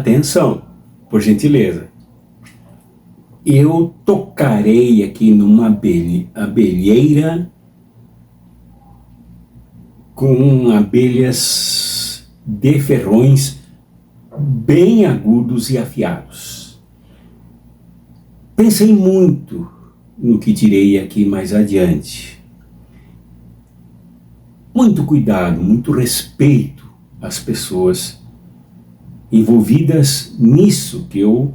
Atenção, por gentileza. Eu tocarei aqui numa abelheira com abelhas de ferrões bem agudos e afiados. Pensei muito no que direi aqui mais adiante. Muito cuidado, muito respeito às pessoas envolvidas nisso que eu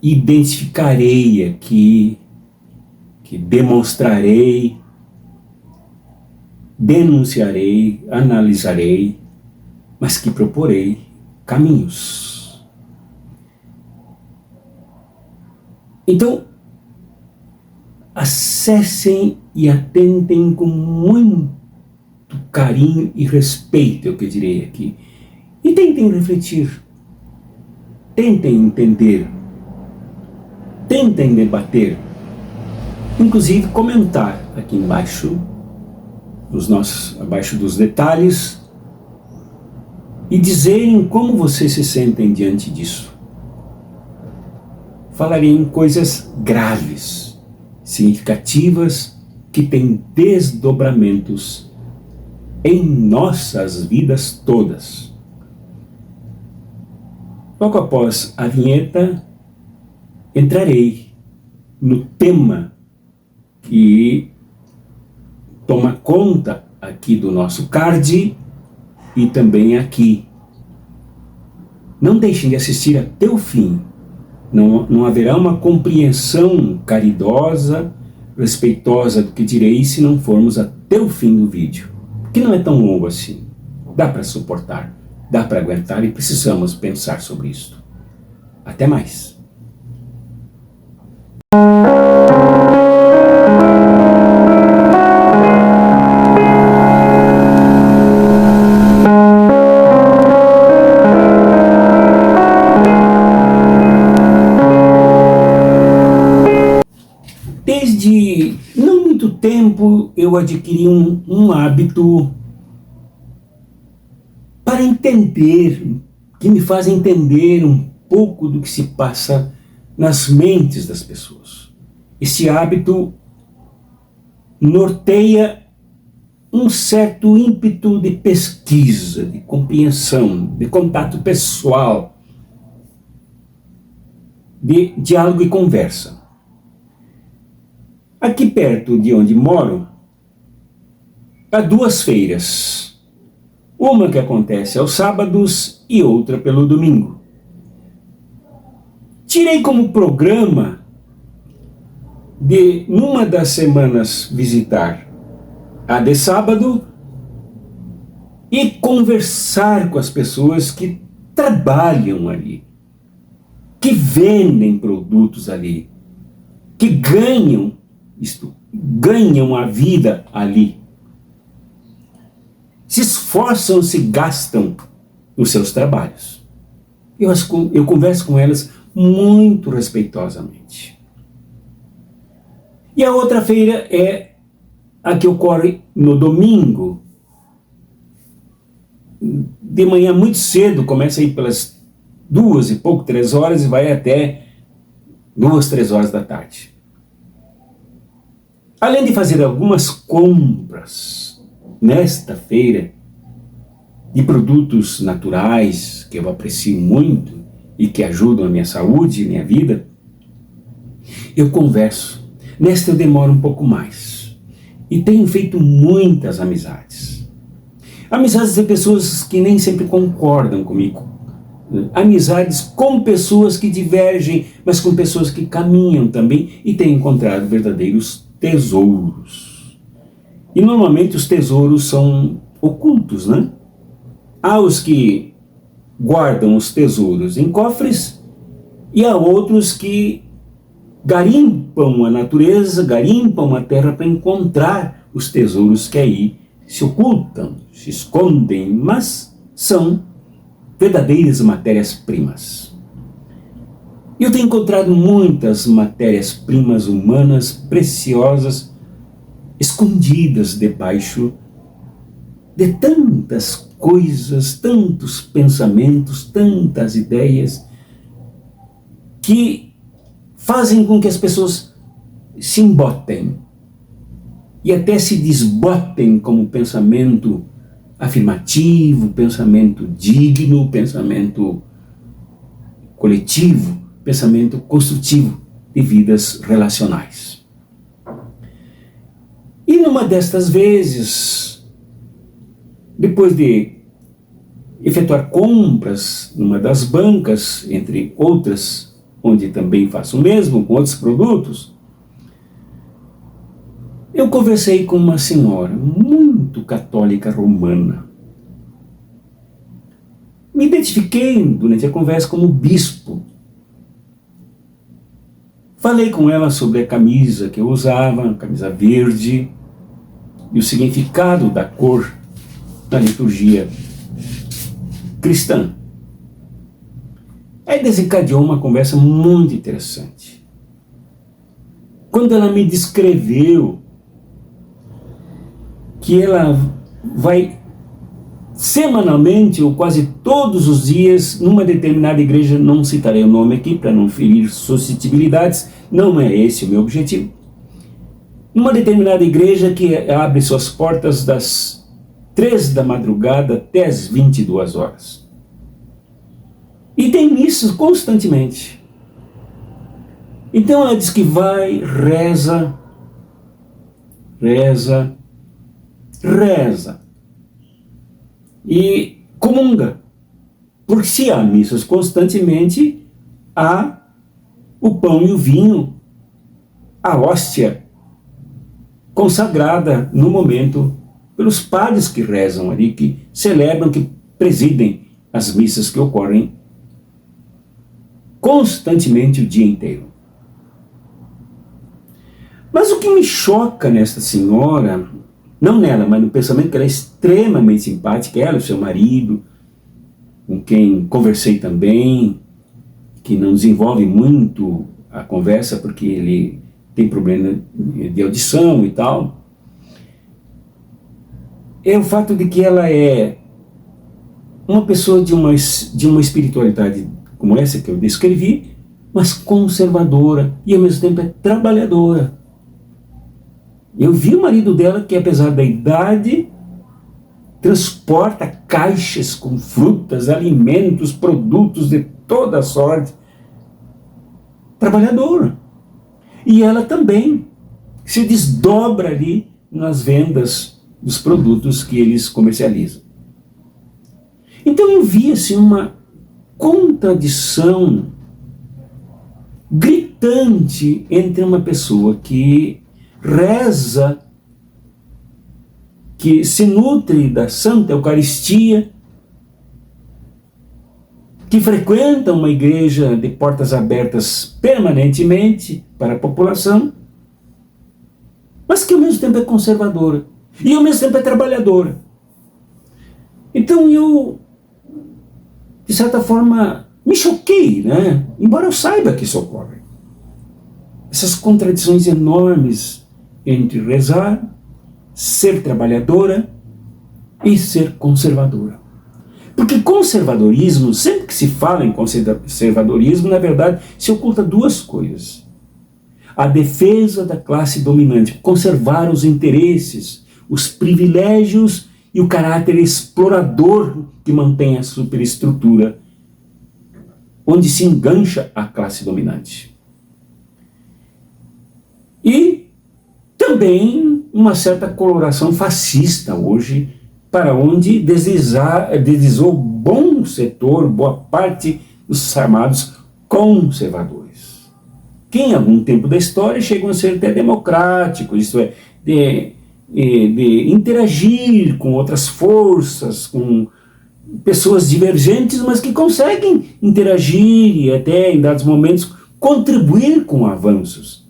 identificarei aqui, que demonstrarei, denunciarei, analisarei, mas que proporei caminhos. Então, acessem e atentem com muito carinho e respeito ao que eu direi aqui. E tentem refletir, tentem entender, tentem debater, inclusive comentar aqui embaixo, abaixo dos detalhes, e dizerem como vocês se sentem diante disso. Falarei em coisas graves, significativas, que têm desdobramentos em nossas vidas todas. Logo após a vinheta, entrarei no tema que toma conta aqui do nosso card e também aqui. Não deixem de assistir até o fim. Não haverá uma compreensão caridosa, respeitosa do que direi se não formos até o fim do vídeo, que não é tão longo assim. Dá para suportar, dá para aguentar e precisamos pensar sobre isso. Até mais. Desde não muito tempo eu adquiri um hábito para entender, que me faz entender um pouco do que se passa nas mentes das pessoas. Esse hábito norteia um certo ímpeto de pesquisa, de compreensão, de contato pessoal, de diálogo e conversa. Aqui perto de onde moro, há duas feiras. Uma que acontece aos sábados e outra pelo domingo. Tirei como programa de, numa das semanas, visitar a de sábado e conversar com as pessoas que trabalham ali, que vendem produtos ali, que ganham a vida ali, se esforçam, se gastam nos seus trabalhos. Eu converso com elas muito respeitosamente. E a outra feira é a que ocorre no domingo, de manhã muito cedo, começa aí pelas 2h, 3 horas e vai até 2, 3 horas da tarde. Além de fazer algumas compras nesta feira de produtos naturais que eu aprecio muito e que ajudam a minha saúde e minha vida, eu converso. Nesta eu demoro um pouco mais e tenho feito muitas amizades. Amizades de pessoas que nem sempre concordam comigo. Amizades com pessoas que divergem, mas com pessoas que caminham também e tenho encontrado verdadeiros tesouros. E normalmente os tesouros são ocultos, né? Há os que guardam os tesouros em cofres e há outros que garimpam a natureza, garimpam a terra para encontrar os tesouros que aí se ocultam, se escondem, mas são verdadeiras matérias-primas. Eu tenho encontrado muitas matérias-primas humanas preciosas, escondidas debaixo de tantas coisas, tantos pensamentos, tantas ideias que fazem com que as pessoas se embotem e até se desbotem como pensamento afirmativo, pensamento digno, pensamento coletivo, pensamento construtivo de vidas relacionais. E numa destas vezes, depois de efetuar compras numa das bancas, entre outras, onde também faço o mesmo com outros produtos, eu conversei com uma senhora muito católica romana. Me identifiquei durante a conversa como bispo. Falei com ela sobre a camisa que eu usava, a camisa verde, e o significado da cor na liturgia cristã. Aí desencadeou uma conversa muito interessante. Quando ela me descreveu que ela vai semanalmente ou quase todos os dias numa determinada igreja, não citarei o nome aqui para não ferir suscetibilidades, não é esse o meu objetivo, numa determinada igreja que abre suas portas das 3 da madrugada até as 22 horas. E tem missas constantemente. Então ela diz que vai, reza, e comunga, porque se há missas constantemente, há o pão e o vinho, a hóstia consagrada no momento pelos padres que rezam ali, que celebram, que presidem as missas que ocorrem constantemente o dia inteiro. Mas o que me choca nesta senhora, não nela, mas no pensamento, que ela é extremamente simpática, ela, o seu marido, com quem conversei também, que não desenvolve muito a conversa porque ele tem problema de audição e tal, é o fato de que ela é uma pessoa de uma espiritualidade como essa que eu descrevi, mas conservadora e ao mesmo tempo é trabalhadora. Eu vi o marido dela que, apesar da idade, transporta caixas com frutas, alimentos, produtos de toda sorte. Trabalhadora. E ela também se desdobra ali nas vendas dos produtos que eles comercializam. Então eu vi assim uma contradição gritante entre uma pessoa que reza, que se nutre da Santa Eucaristia, que frequenta uma igreja de portas abertas permanentemente para a população, mas que ao mesmo tempo é conservadora e ao mesmo tempo é trabalhadora. Então eu, de certa forma, me choquei, né? Embora eu saiba que isso ocorre. Essas contradições enormes entre rezar, ser trabalhadora e ser conservadora. Porque conservadorismo, sempre que se fala em conservadorismo, na verdade, se oculta duas coisas. A defesa da classe dominante, conservar os interesses, os privilégios e o caráter explorador que mantém a superestrutura, onde se engancha a classe dominante. E também uma certa coloração fascista hoje, para onde deslizou bom setor, boa parte dos chamados conservadores, que em algum tempo da história chegam a ser até democráticos, isto é, de interagir com outras forças, com pessoas divergentes, mas que conseguem interagir e até, em dados momentos, contribuir com avanços.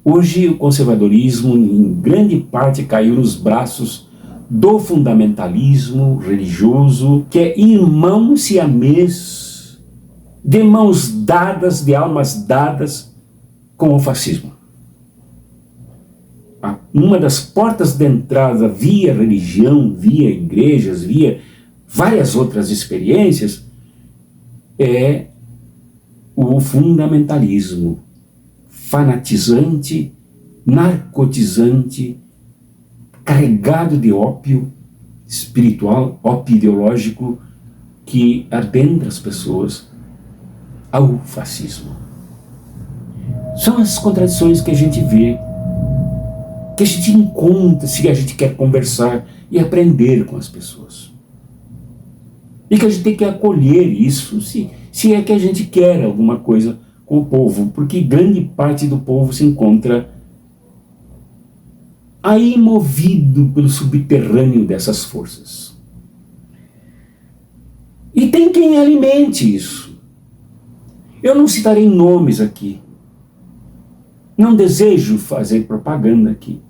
Hoje o conservadorismo, em grande parte, caiu nos braços do fundamentalismo religioso, que é irmão siamês, de mãos dadas, de almas dadas com o fascismo. uma das portas de entrada via religião, via igrejas, via várias outras experiências, é o fundamentalismo fanatizante, narcotizante, carregado de ópio espiritual, ópio ideológico, que adentra as pessoas ao fascismo. São as contradições que a gente vê, que a gente encontra se a gente quer conversar e aprender com as pessoas. E que a gente tem que acolher isso, se é que a gente quer alguma coisa com o povo, porque grande parte do povo se encontra aí movido pelo subterrâneo dessas forças. E tem quem alimente isso. Eu não citarei nomes aqui. Não desejo fazer propaganda aqui.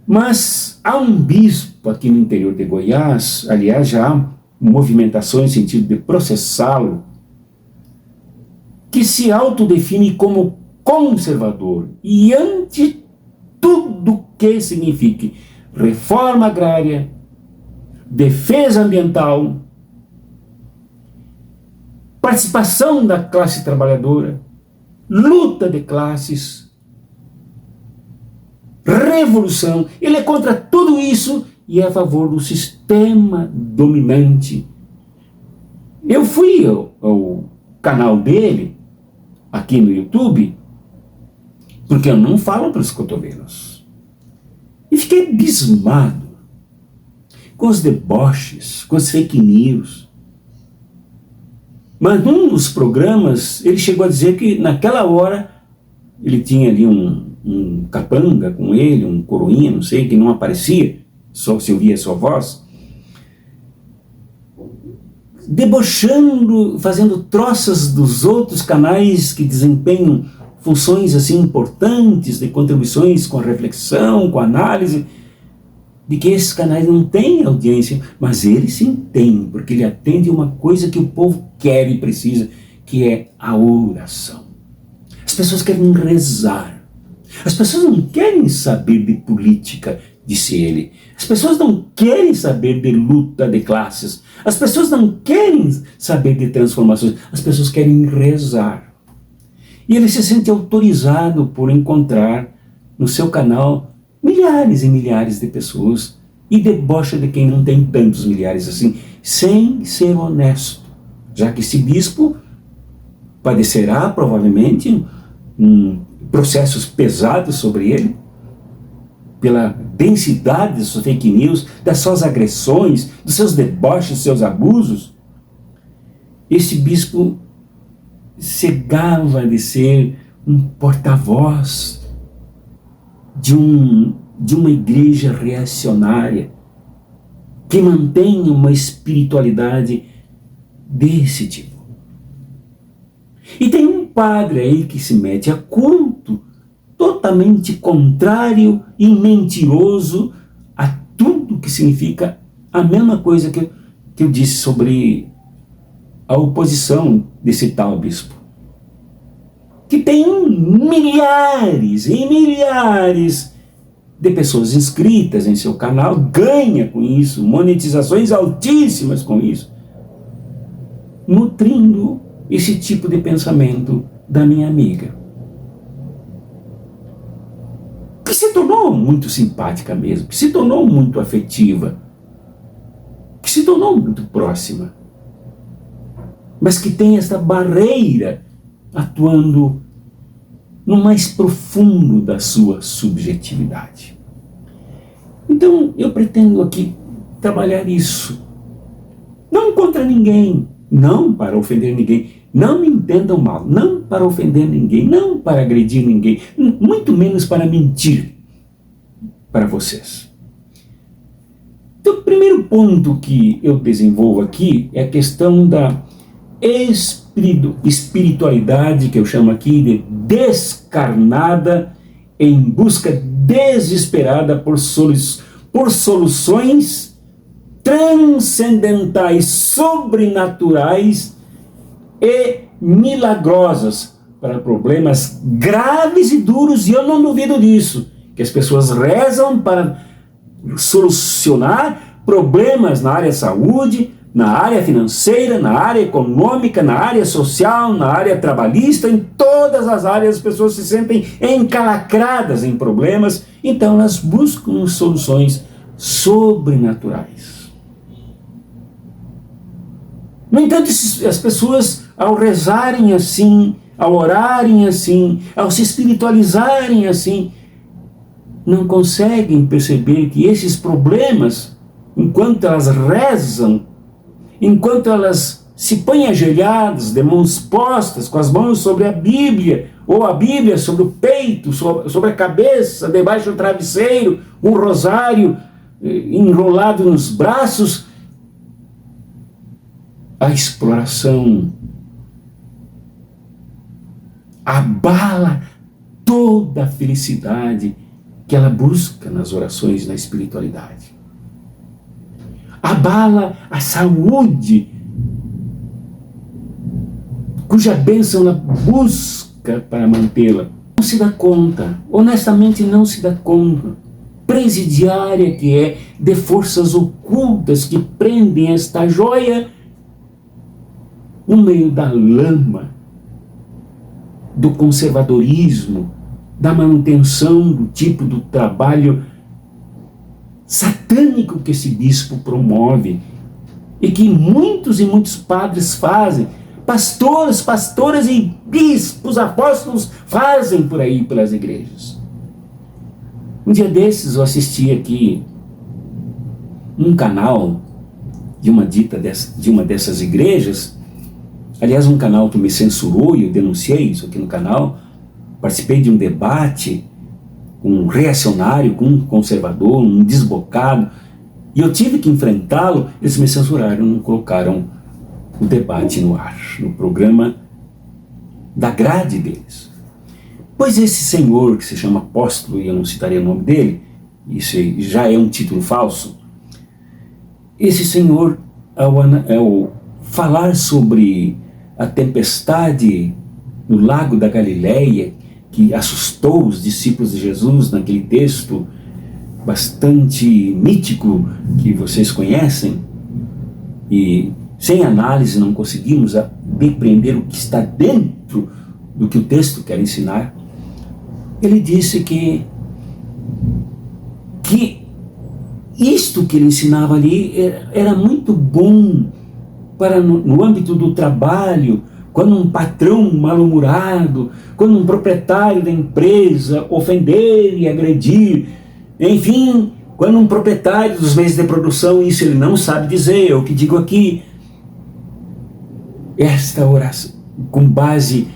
Mas há um bispo aqui no interior de Goiás, aliás, já há movimentações no sentido de processá-lo, que se autodefine como conservador e ante tudo que signifique reforma agrária, defesa ambiental, participação da classe trabalhadora, luta de classes, revolução. Ele é contra tudo isso e é a favor do sistema dominante. Eu fui ao canal dele, aqui no YouTube, porque eu não falo pelos cotovelos. E fiquei abismado com os deboches, com as fake news. Mas num dos programas, ele chegou a dizer que naquela hora ele tinha ali um capanga com ele, um coroinha, não sei, que não aparecia, só se ouvia a sua voz, debochando, fazendo troças dos outros canais que desempenham funções assim importantes, de contribuições com a reflexão, com a análise, de que esses canais não têm audiência, mas ele sim tem, porque ele atende uma coisa que o povo quer e precisa, que é a oração. As pessoas querem rezar. As pessoas não querem saber de política, disse ele. As pessoas não querem saber de luta de classes. As pessoas não querem saber de transformações. As pessoas querem rezar. E ele se sente autorizado por encontrar no seu canal milhares e milhares de pessoas e debocha de quem não tem tantos milhares assim, sem ser honesto, já que esse bispo padecerá provavelmente processos pesados sobre ele, pela densidade das suas fake news, das suas agressões, dos seus deboches, dos seus abusos. Esse bispo cegava de ser um porta-voz de uma igreja reacionária que mantém uma espiritualidade desse tipo. E tem um padre aí que se mete a culto totalmente contrário e mentiroso a tudo que significa a mesma coisa que eu disse sobre a oposição desse tal bispo, que tem milhares e milhares de pessoas inscritas em seu canal, ganha com isso, monetizações altíssimas com isso, nutrindo esse tipo de pensamento da minha amiga, que se tornou muito simpática mesmo, que se tornou muito afetiva, que se tornou muito próxima, mas que tem esta barreira atuando no mais profundo da sua subjetividade. Então eu pretendo aqui trabalhar isso, não contra ninguém, não para ofender ninguém, não me entendam mal, não para ofender ninguém, não para agredir ninguém, muito menos para mentir para vocês. Então o primeiro ponto que eu desenvolvo aqui é a questão da espiritualidade, que eu chamo aqui de descarnada, em busca desesperada por soluções transcendentais, sobrenaturais e milagrosas para problemas graves e duros, e eu não duvido disso, que as pessoas rezam para solucionar problemas na área da saúde, na área financeira, na área econômica, na área social, na área trabalhista, em todas as áreas as pessoas se sentem encalacradas em problemas, então elas buscam soluções sobrenaturais. No entanto, as pessoas, ao rezarem assim, ao orarem assim, ao se espiritualizarem assim, não conseguem perceber que esses problemas, enquanto elas rezam, enquanto elas se põem ajoelhadas, de mãos postas, com as mãos sobre a Bíblia, ou a Bíblia sobre o peito, sobre a cabeça, debaixo do travesseiro, um rosário enrolado nos braços, a exploração abala toda a felicidade que ela busca nas orações, na espiritualidade. Abala a saúde, cuja bênção ela busca para mantê-la. Não se dá conta, honestamente não se dá conta, presidiária que é, de forças ocultas que prendem esta joia no meio da lama, do conservadorismo, da manutenção do tipo do trabalho satânico que esse bispo promove e que muitos e muitos padres fazem, pastores, pastoras e bispos, apóstolos fazem por aí pelas igrejas. Um dia desses eu assisti aqui um canal de uma dessas igrejas, aliás um canal que me censurou e eu denunciei isso aqui no canal. Participei de um debate com um reacionário, com um conservador, um desbocado, e eu tive que enfrentá-lo. Eles me censuraram, não colocaram o debate no ar, no programa da grade deles. Pois esse senhor, que se chama apóstolo, e eu não citarei o nome dele, isso já é um título falso, esse senhor, ao falar sobre a tempestade no lago da Galileia, que assustou os discípulos de Jesus naquele texto bastante mítico que vocês conhecem, e sem análise não conseguimos depreender o que está dentro do que o texto quer ensinar. Ele disse que isto que ele ensinava ali era muito bom para no âmbito do trabalho, quando um patrão mal-humorado, quando um proprietário da empresa ofender e agredir, enfim, quando um proprietário dos meios de produção, isso ele não sabe dizer, eu que digo aqui, esta oração, com base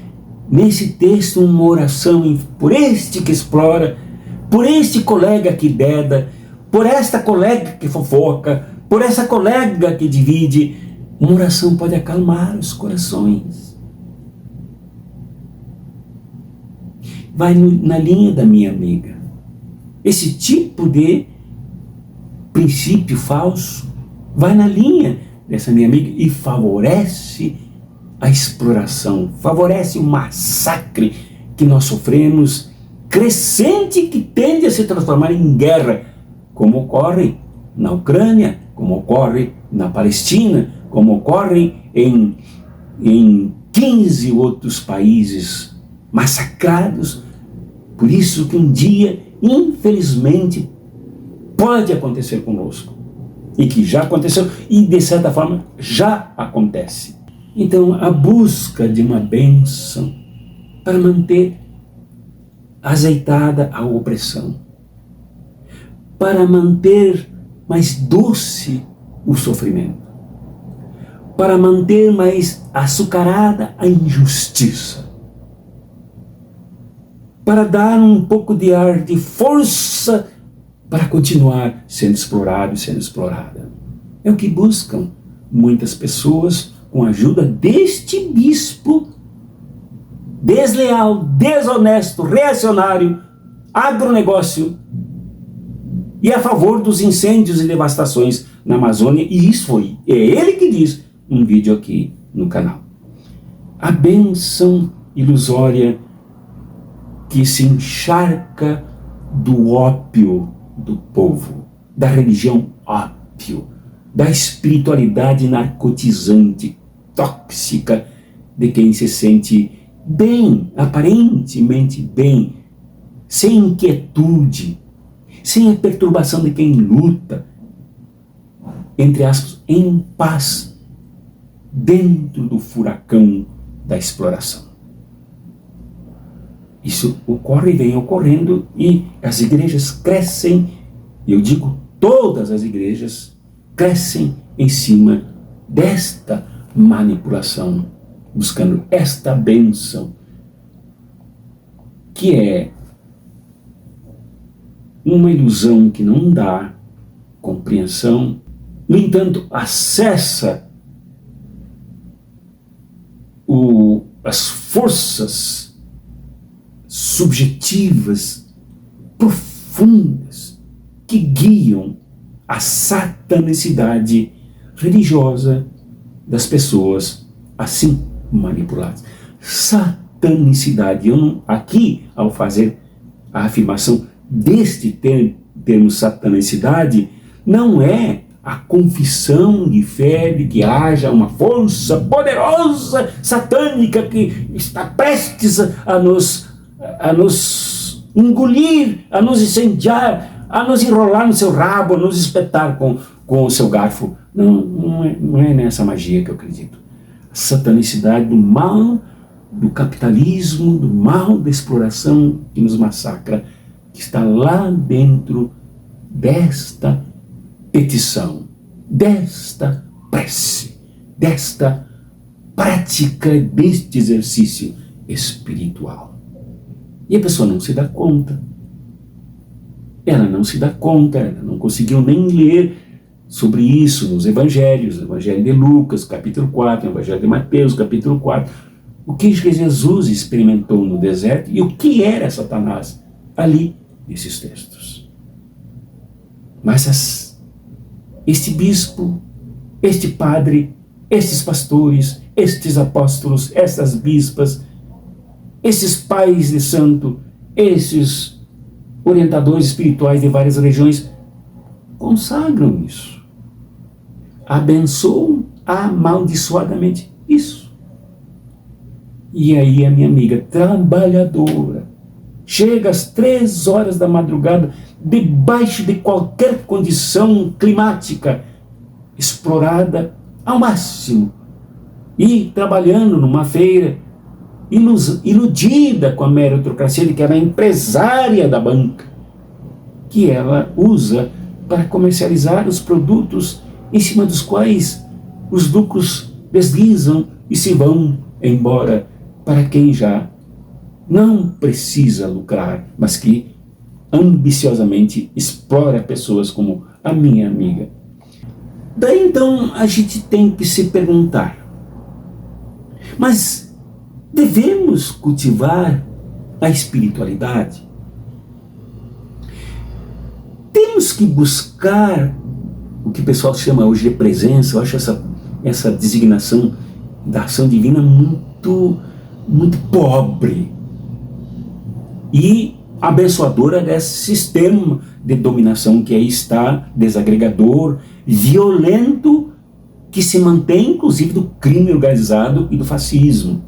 nesse texto, uma oração por este que explora, por este colega que deda, por esta colega que fofoca, por essa colega que divide, uma oração pode acalmar os corações. Vai na linha da minha amiga. Esse tipo de princípio falso vai na linha dessa minha amiga e favorece a exploração, favorece o massacre que nós sofremos, crescente, que tende a se transformar em guerra, como ocorre na Ucrânia, como ocorre na Palestina, como ocorre em 15 outros países massacrados. Por isso que um dia, infelizmente, pode acontecer conosco. E que já aconteceu, e de certa forma já acontece. Então, a busca de uma bênção para manter azeitada a opressão, para manter mais doce o sofrimento, para manter mais açucarada a injustiça, para dar um pouco de ar de força para continuar sendo explorado e sendo explorada. É o que buscam muitas pessoas com a ajuda deste bispo desleal, desonesto, reacionário, agronegócio e a favor dos incêndios e devastações na Amazônia. E isso é ele que diz um vídeo aqui no canal. A bênção ilusória que se encharca do ópio do povo, da religião ópio, da espiritualidade narcotizante, tóxica, de quem se sente bem, aparentemente bem, sem inquietude, sem a perturbação de quem luta, entre aspas, em paz, dentro do furacão da exploração. Isso ocorre e vem ocorrendo, e as igrejas crescem, eu digo todas as igrejas crescem em cima desta manipulação, buscando esta bênção, que é uma ilusão que não dá compreensão, no entanto, acessa as forças subjetivas, profundas, que guiam a satanicidade religiosa das pessoas assim manipuladas. Satanicidade. Eu não, aqui, ao fazer a afirmação deste termo satanicidade, não é a confissão de fé de que haja uma força poderosa satânica que está prestes a nos engolir, a nos incendiar, a nos enrolar no seu rabo, a nos espetar com o seu garfo. Não é nessa magia que eu acredito. A satanicidade do mal, do capitalismo, do mal da exploração que nos massacra, que está lá dentro desta petição, desta prece, desta prática, deste exercício espiritual. E a pessoa não se dá conta. Ela não se dá conta, ela não conseguiu nem ler sobre isso nos evangelhos, o evangelho de Lucas, capítulo 4, o evangelho de Mateus, capítulo 4, o que Jesus experimentou no deserto e o que era Satanás ali nesses textos. Mas este bispo, este padre, estes pastores, estes apóstolos, estas bispas, esses pais de santo, esses orientadores espirituais de várias regiões, consagram isso, abençoam amaldiçoadamente isso. E aí a minha amiga trabalhadora chega às 3 horas da madrugada, debaixo de qualquer condição climática, explorada ao máximo, e trabalhando numa feira, iludida com a meritocracia de que ela é empresária da banca, que ela usa para comercializar os produtos em cima dos quais os lucros deslizam e se vão embora para quem já não precisa lucrar, mas que ambiciosamente explora pessoas como a minha amiga. Daí então a gente tem que se perguntar, mas devemos cultivar a espiritualidade? Temos que buscar o que o pessoal chama hoje de presença. Eu acho essa designação da ação divina muito pobre e abençoadora desse sistema de dominação que aí está, desagregador, violento, que se mantém inclusive do crime organizado e do fascismo.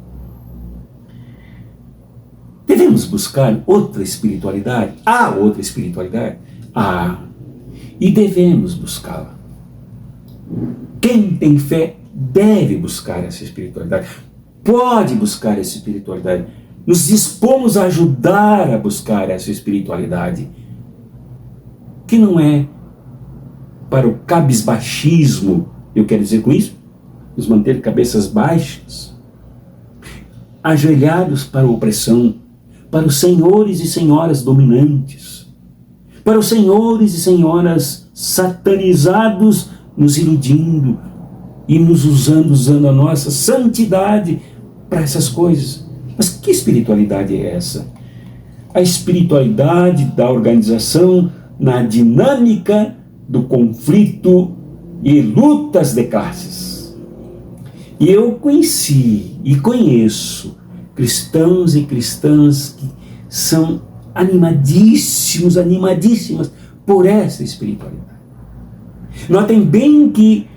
Devemos buscar outra espiritualidade? Há outra espiritualidade? Há. E devemos buscá-la. Quem tem fé deve buscar essa espiritualidade. Pode buscar essa espiritualidade. Nos dispomos a ajudar a buscar essa espiritualidade, que não é para o cabisbaixismo. Eu quero dizer com isso, nos manter cabeças baixas, ajoelhados para a opressão, para os senhores e senhoras dominantes, para os senhores e senhoras satanizados, nos iludindo e nos usando a nossa santidade para essas coisas. Mas que espiritualidade é essa? A espiritualidade da organização na dinâmica do conflito e lutas de classes. E eu conheci e conheço cristãos e cristãs que são animadíssimas por essa espiritualidade. Notem bem que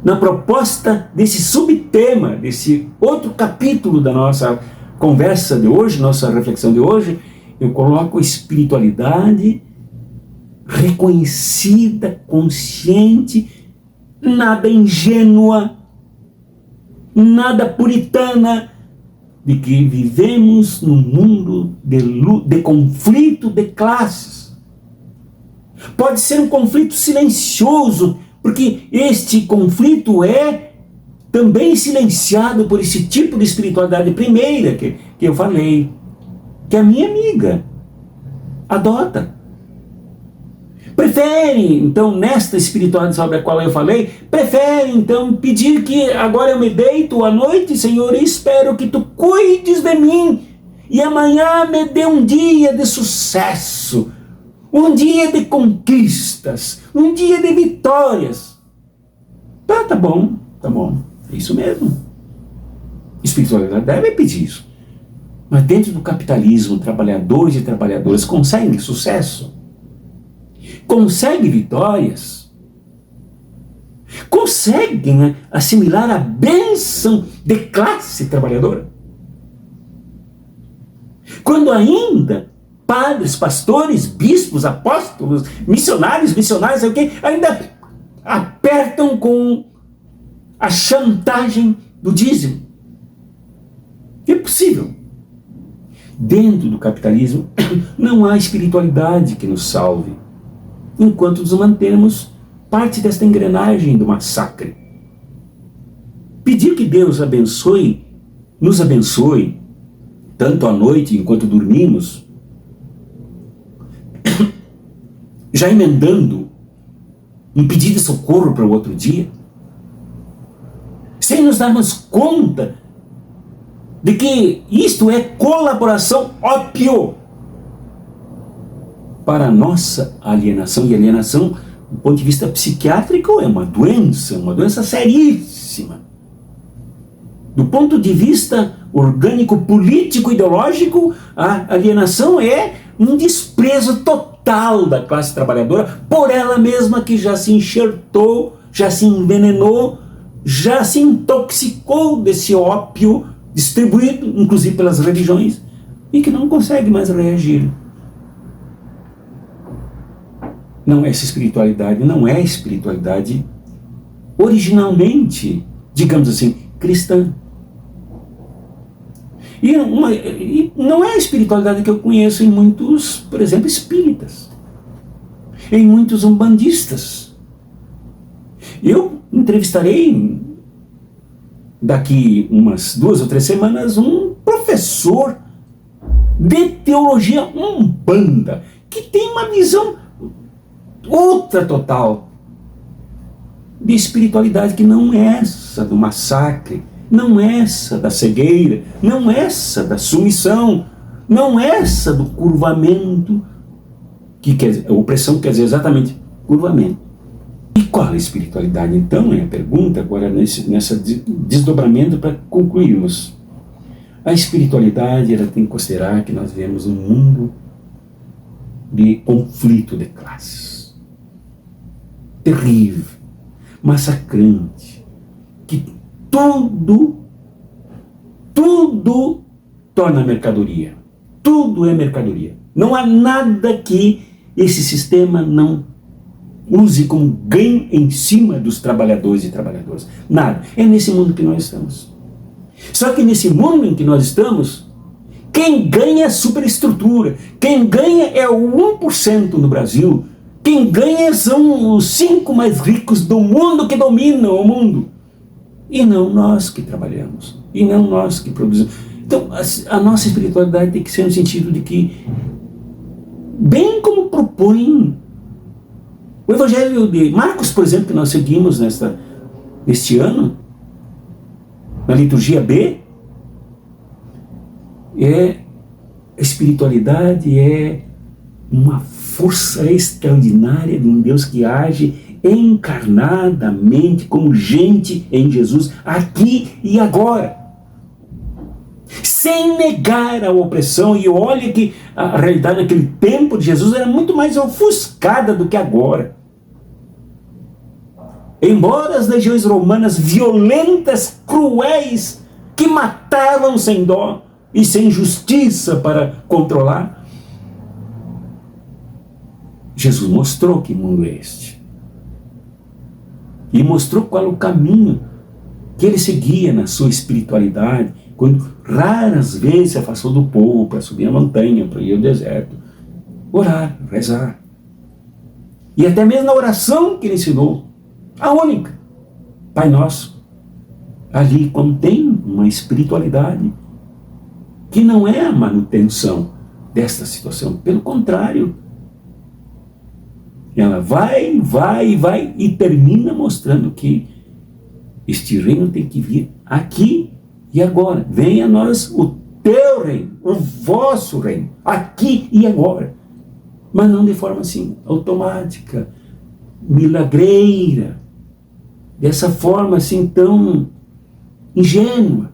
na proposta desse subtema, desse outro capítulo da nossa conversa de hoje, nossa reflexão de hoje, eu coloco a espiritualidade reconhecida, consciente, nada ingênua, nada puritana, de que vivemos num mundo de conflito de classes. Pode ser um conflito silencioso, porque este conflito é também silenciado por esse tipo de espiritualidade primeira que eu falei, que a minha amiga adota. Prefere, então, nesta espiritualidade sobre a qual eu falei, prefere, então, pedir que agora eu me deito à noite, Senhor, e espero que Tu cuides de mim, e amanhã me dê um dia de sucesso, um dia de conquistas, um dia de vitórias. Tá bom, é isso mesmo. Espiritualidade deve pedir isso. Mas dentro do capitalismo, trabalhadores e trabalhadoras conseguem sucesso? Conseguem vitórias? Conseguem assimilar a bênção de classe trabalhadora? Quando ainda padres, pastores, bispos, apóstolos, missionários, ainda apertam com a chantagem do dízimo. É possível. Dentro do capitalismo não há espiritualidade que nos salve, enquanto nos mantermos parte desta engrenagem do massacre. Pedir que Deus nos abençoe, tanto à noite enquanto dormimos, já emendando um pedido de socorro para o outro dia, sem nos darmos conta de que isto é colaboração ópio para a nossa alienação. E alienação, do ponto de vista psiquiátrico, é uma doença seríssima. Do ponto de vista orgânico, político, ideológico, a alienação é um desprezo total da classe trabalhadora por ela mesma, que já se enxertou, já se envenenou, já se intoxicou desse ópio distribuído, inclusive pelas religiões, e que não consegue mais reagir. Não, essa espiritualidade não é espiritualidade originalmente, digamos assim, cristã. E não é a espiritualidade que eu conheço em muitos, por exemplo, espíritas, em muitos umbandistas. Eu entrevistarei daqui umas 2 ou 3 semanas um professor de teologia umbanda que tem uma visão outra total de espiritualidade, que não é essa do massacre, não é essa da cegueira, não é essa da submissão, não é essa do curvamento, a opressão quer dizer exatamente curvamento. E qual a espiritualidade, então, é a pergunta agora nesse desdobramento para concluirmos. A espiritualidade, ela tem que considerar que nós vivemos um mundo de conflito de classes. Terrível, massacrante, que tudo torna mercadoria. Tudo é mercadoria. Não há nada que esse sistema não use como ganho em cima dos trabalhadores e trabalhadoras. Nada. É nesse mundo que nós estamos. Só que nesse mundo em que nós estamos, quem ganha é a superestrutura. Quem ganha é o 1% no Brasil. Quem ganha são os 5 mais ricos do mundo, que dominam o mundo. E não nós que trabalhamos. E não nós que produzimos. Então, a nossa espiritualidade tem que ser no sentido de que, bem como propõe o Evangelho de Marcos, por exemplo, que nós seguimos neste ano, na liturgia B, a espiritualidade é uma força extraordinária de um Deus que age encarnadamente como gente em Jesus, aqui e agora. sem negar a opressão. E olha que a realidade naquele tempo de Jesus era muito mais ofuscada do que agora. Embora as legiões romanas violentas, cruéis, que matavam sem dó e sem justiça para controlar, Jesus mostrou que mundo é este. E mostrou qual é o caminho que ele seguia na sua espiritualidade, quando raras vezes se afastou do povo para subir a montanha, para ir ao deserto, orar, rezar. E até mesmo na oração que ele ensinou, a única, Pai Nosso, ali contém uma espiritualidade que não é a manutenção desta situação. Pelo contrário, ela vai e termina mostrando que este reino tem que vir aqui e agora. Venha a nós o teu reino, o vosso reino, aqui e agora. Mas não de forma assim, automática, milagreira, dessa forma assim tão ingênua.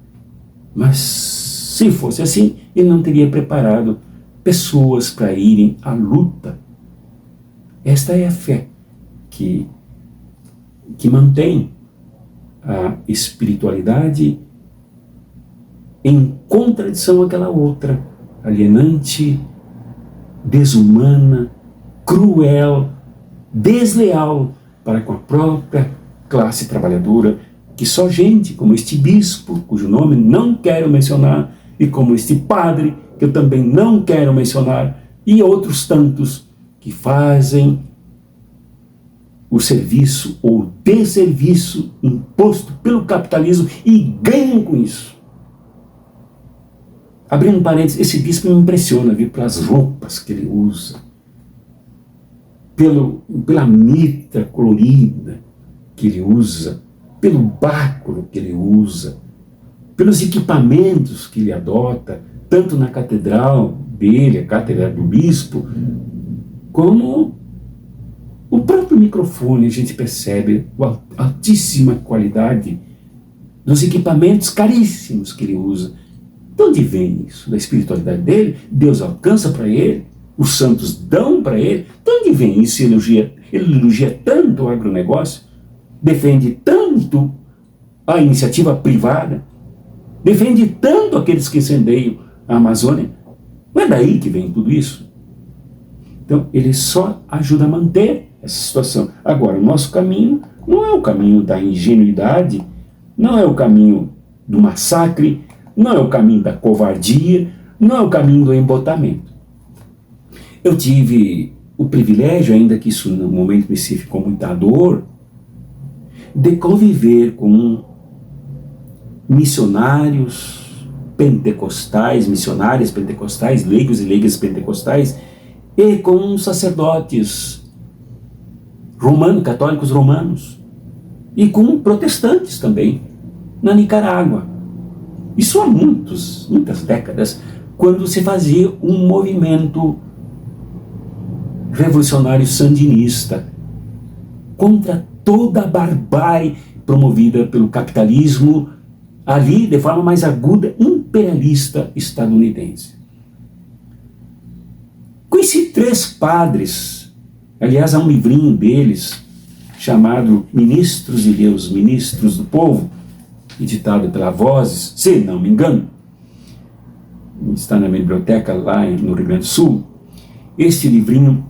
Mas se fosse assim, ele não teria preparado pessoas para irem à luta. Esta é a fé que mantém a espiritualidade em contradição àquela outra, alienante, desumana, cruel, desleal para com a própria classe trabalhadora, que só gente como este bispo, cujo nome não quero mencionar, e como este padre, que eu também não quero mencionar, e outros tantos que fazem o serviço ou desserviço imposto pelo capitalismo e ganham com isso. Abrindo parênteses, esse bispo me impressiona, viu, pelas roupas que ele usa, pela mitra colorida que ele usa, pelo báculo que ele usa, pelos equipamentos que ele adota, tanto na catedral dele, a cátedra do bispo, como o próprio microfone. A gente percebe a altíssima qualidade dos equipamentos caríssimos que ele usa. De onde vem isso? Da espiritualidade dele? Deus alcança para ele? Os santos dão para ele? De onde vem isso? Ele elogia tanto o agronegócio? Defende tanto a iniciativa privada? Defende tanto aqueles que incendeiam a Amazônia? Não é daí que vem tudo isso? Então, ele só ajuda a manter essa situação. Agora, o nosso caminho não é o caminho da ingenuidade, não é o caminho do massacre, não é o caminho da covardia, não é o caminho do embotamento. Eu tive o privilégio, ainda que isso no momento me ficou muita dor, de conviver com missionários pentecostais, missionárias pentecostais, leigos e leigas pentecostais, e com sacerdotes católicos romanos, e com protestantes também, na Nicarágua. Isso há muitas décadas, quando se fazia um movimento revolucionário sandinista contra toda a barbárie promovida pelo capitalismo, ali de forma mais aguda, imperialista estadunidense. Conheci 3 padres, aliás, há um livrinho deles chamado Ministros de Deus, Ministros do Povo, editado pela Vozes, se não me engano, está na minha biblioteca lá no Rio Grande do Sul. Este livrinho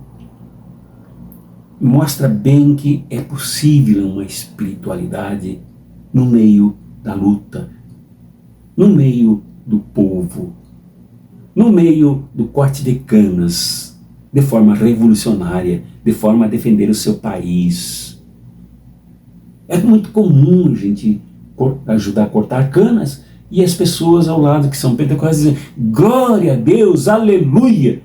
mostra bem que é possível uma espiritualidade no meio da luta, no meio do povo, no meio do corte de canas, de forma revolucionária, de forma a defender o seu país. É muito comum a gente ajudar a cortar canas e as pessoas ao lado que são pentecostais dizem glória a Deus, aleluia,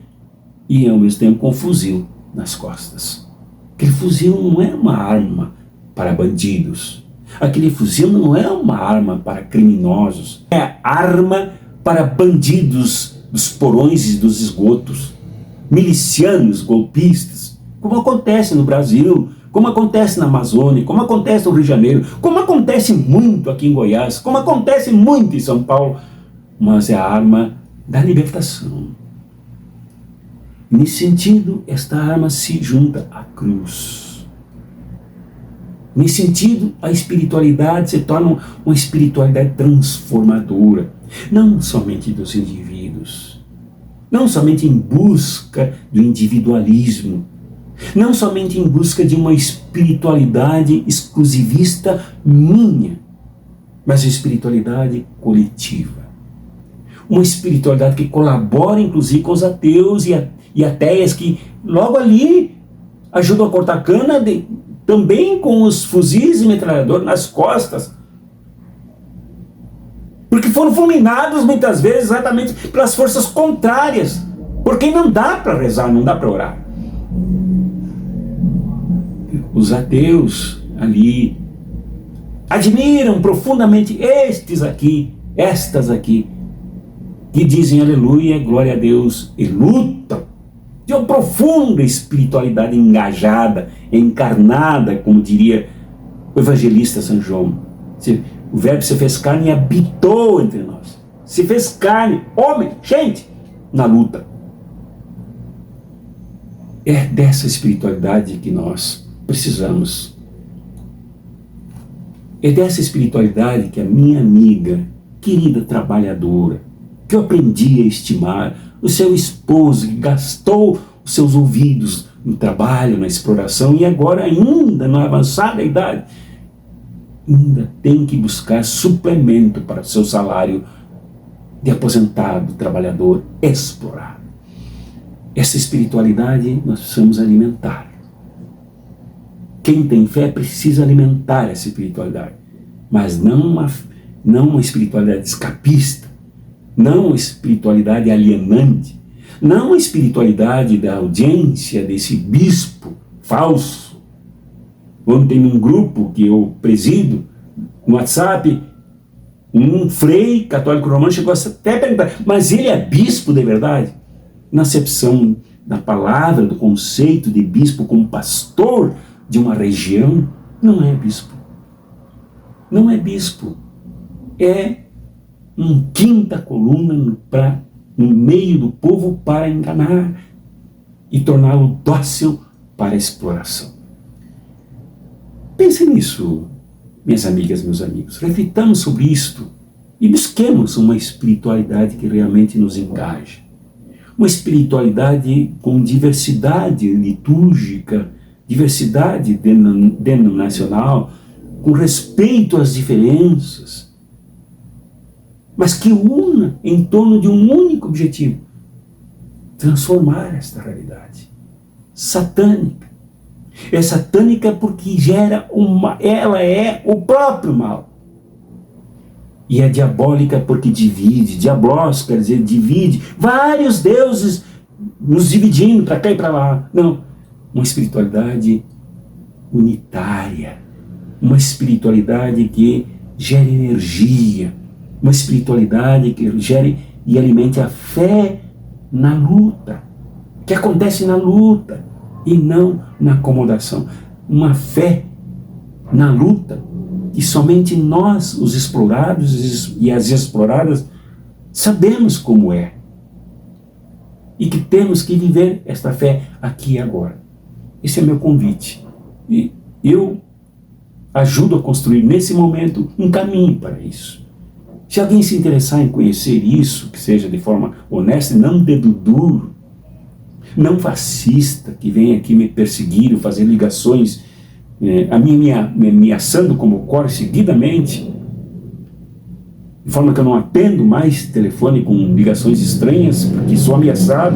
e ao mesmo tempo com um fuzil nas costas. Aquele fuzil não é uma arma para bandidos, aquele fuzil não é uma arma para criminosos, é arma para bandidos dos porões e dos esgotos, milicianos, golpistas, como acontece no Brasil, como acontece na Amazônia, como acontece no Rio de Janeiro, como acontece muito aqui em Goiás, como acontece muito em São Paulo, mas é a arma da libertação. Nesse sentido, esta arma se junta à cruz. Nesse sentido, a espiritualidade se torna uma espiritualidade transformadora, não somente dos indivíduos, não somente em busca do individualismo, não somente em busca de uma espiritualidade exclusivista minha, mas a espiritualidade coletiva. Uma espiritualidade que colabora inclusive com os ateus e ateias que logo ali ajudam a cortar cana também com os fuzis e metralhadores nas costas. Porque foram fulminados muitas vezes exatamente pelas forças contrárias. Porque não dá para rezar, não dá para orar. Os ateus ali admiram profundamente estas aqui, que dizem aleluia, glória a Deus, e lutam de uma profunda espiritualidade engajada, encarnada, como diria o evangelista São João. O verbo se fez carne e habitou entre nós. Se fez carne, homem, gente, na luta. É dessa espiritualidade que nós precisamos. É dessa espiritualidade que a minha amiga, querida trabalhadora, que eu aprendi a estimar, o seu esposo que gastou os seus ouvidos no trabalho, na exploração e agora ainda na avançada idade, ainda tem que buscar suplemento para o seu salário de aposentado, trabalhador, explorado. Essa espiritualidade nós precisamos alimentar. Quem tem fé precisa alimentar essa espiritualidade, mas não uma espiritualidade escapista, não uma espiritualidade alienante, não uma espiritualidade da audiência desse bispo falso. Ontem, num grupo que eu presido, no WhatsApp, um frei católico romano chegou até a perguntar, mas ele é bispo de verdade? Na acepção da palavra, do conceito de bispo como pastor de uma região, não é bispo. Não é bispo. É um quinta coluna no meio do povo para enganar e torná-lo dócil para a exploração. Pense nisso, minhas amigas, meus amigos. Reflitamos sobre isto e busquemos uma espiritualidade que realmente nos engaje. Uma espiritualidade com diversidade litúrgica, diversidade denominacional, com respeito às diferenças, mas que una em torno de um único objetivo: transformar esta realidade satânica. É satânica porque ela é o próprio mal. E é diabólica porque divide. Diablos quer dizer divide. Vários deuses nos dividindo para cá e para lá. Não. Uma espiritualidade unitária. Uma espiritualidade que gere energia. Uma espiritualidade que gere e alimente a fé na luta. Que acontece na luta e não na acomodação. Uma fé na luta que somente nós, os explorados e as exploradas, sabemos como é. E que temos que viver esta fé aqui e agora. Esse é meu convite. E eu ajudo a construir nesse momento um caminho para isso. Se alguém se interessar em conhecer isso, que seja de forma honesta, não dedo duro, não fascista, que vem aqui me perseguir, fazer ligações, me ameaçando como ocorre seguidamente, de forma que eu não atendo mais telefone com ligações estranhas, porque sou ameaçado.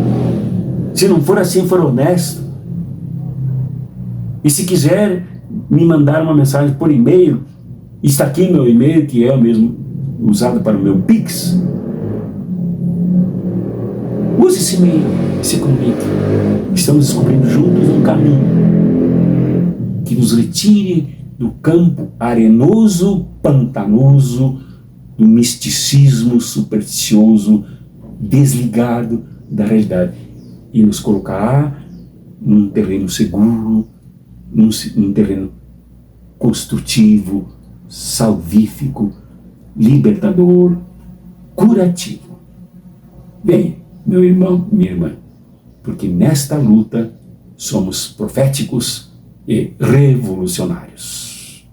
Se não for assim, for honesto. E se quiser me mandar uma mensagem por e-mail, está aqui meu e-mail, que é o mesmo usado para o meu Pix. Use esse e-mail, se comunique. Estamos descobrindo juntos um caminho que nos retire do campo arenoso, pantanoso, do misticismo supersticioso, desligado da realidade, e nos colocará num terreno seguro, num terreno construtivo, salvífico, libertador, curativo. Venha, meu irmão, minha irmã, porque nesta luta somos proféticos e revolucionários.